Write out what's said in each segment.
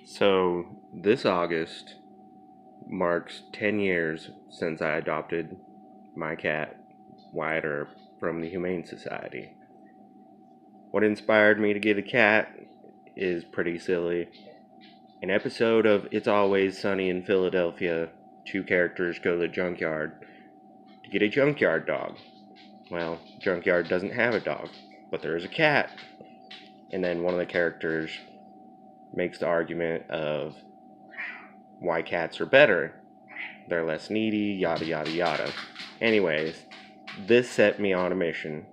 So, this August marks 10 years since I adopted my cat, Wyatt Earp, from the Humane Society. What inspired me to get a cat is pretty silly. An episode of It's Always Sunny in Philadelphia, two characters go to the junkyard to get a junkyard dog. Well, junkyard doesn't have a dog, but there is a cat. And then one of the characters makes the argument of why cats are better. They're less needy, yada yada yada. Anyways, this set me on a mission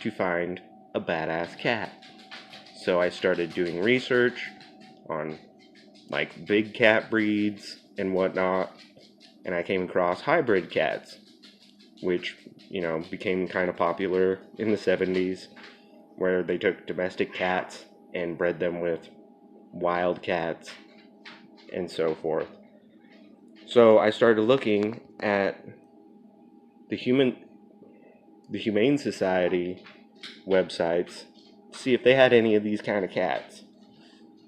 to find a badass cat. So I started doing research on like big cat breeds and whatnot, and I came across hybrid cats, which, became kind of popular in the 70s, where they took domestic cats and bred them with wild cats and so forth. So I started looking at the Humane Society websites to see if they had any of these kind of cats.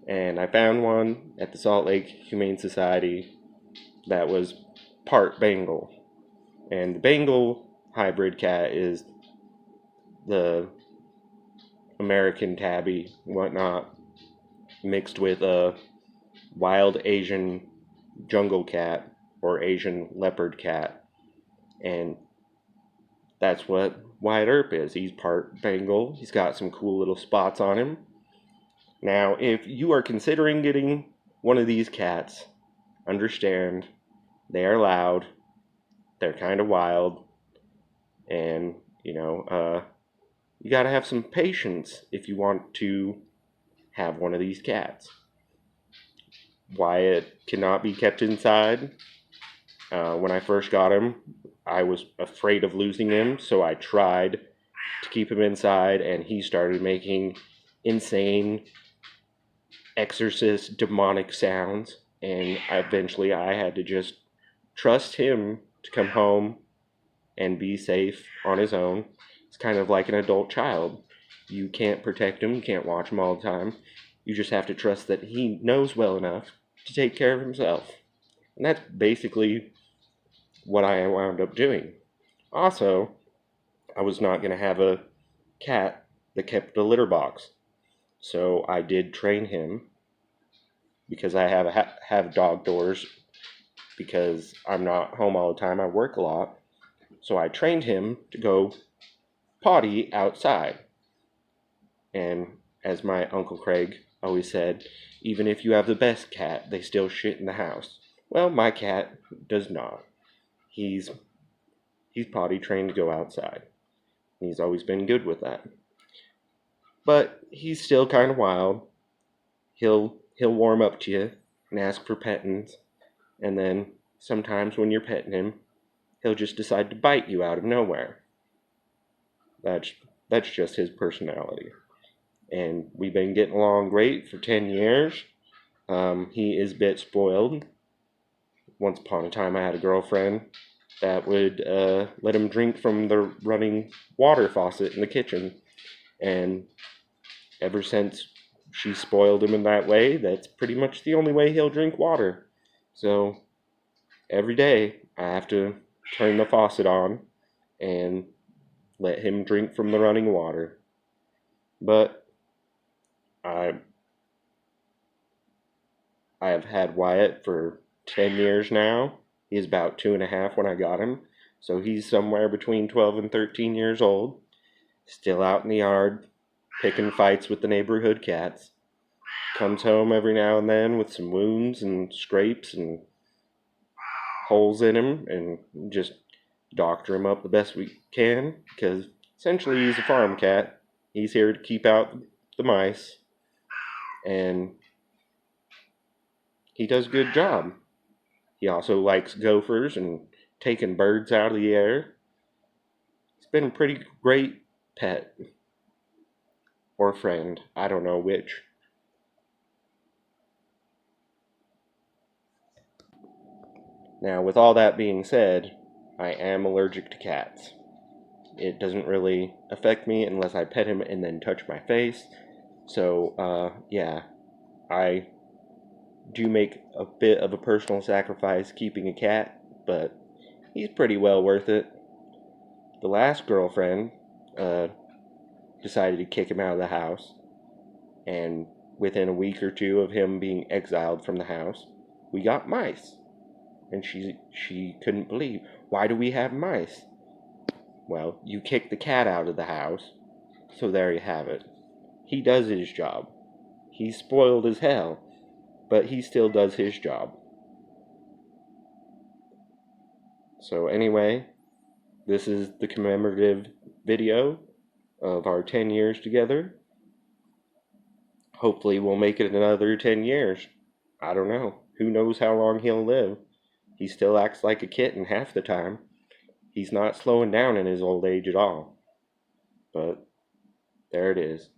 And I found one at the Salt Lake Humane Society that was part Bengal. And the Bengal hybrid cat is the American tabby, whatnot, mixed with a wild Asian jungle cat or Asian leopard cat. And that's what Wyatt Earp is. He's part Bengal. He's got some cool little spots on him. Now, if you are considering getting one of these cats, understand they are loud, they're kind of wild, and, you gotta have some patience if you want to have one of these cats. Wyatt cannot be kept inside. When I first got him, I was afraid of losing him, so I tried to keep him inside, and he started making insane exorcist demonic sounds, and eventually I had to just trust him to come home and be safe on his own. It's kind of like an adult child. You can't protect him, you can't watch him all the time. You just have to trust that he knows well enough to take care of himself. And that's basically what I wound up doing. Also, I was not going to have a cat that kept a litter box. So I did train him, because I have dog doors, because I'm not home all the time. I work a lot. So I trained him to go potty outside. And as my Uncle Craig always said, even if you have the best cat, they still shit in the house. Well, my cat does not. He's potty trained to go outside. He's always been good with that. But he's still kind of wild. He'll warm up to you and ask for pettings, and then sometimes when you're petting him, he'll just decide to bite you out of nowhere. That's just his personality. And we've been getting along great for 10 years. He is a bit spoiled. Once upon a time I had a girlfriend that would let him drink from the running water faucet in the kitchen. And ever since she spoiled him in that way, that's pretty much the only way he'll drink water. So every day I have to turn the faucet on and let him drink from the running water. But I have had Wyatt for 10 years now. He's about 2.5 when I got him. So he's somewhere between 12 and 13 years old. Still out in the yard, picking fights with the neighborhood cats. Comes home every now and then with some wounds and scrapes and holes in him, and just doctor him up the best we can, because essentially he's a farm cat. He's here to keep out the mice, and he does a good job. He also likes gophers and taking birds out of the air. He's been a pretty great pet. Or friend, I don't know which. Now, with all that being said, I am allergic to cats. It doesn't really affect me unless I pet him and then touch my face. So, I do make a bit of a personal sacrifice keeping a cat, but he's pretty well worth it. The last girlfriend decided to kick him out of the house, and within a week or two of him being exiled from the house, we got mice. And she couldn't believe, why do we have mice? Well, you kicked the cat out of the house, so there you have it. He does his job. He's spoiled as hell, but he still does his job. So anyway, this is the commemorative video of our 10 years together. Hopefully we'll make it another 10 years. I don't know. Who knows how long he'll live. He still acts like a kitten half the time. He's not slowing down in his old age at all. But there it is.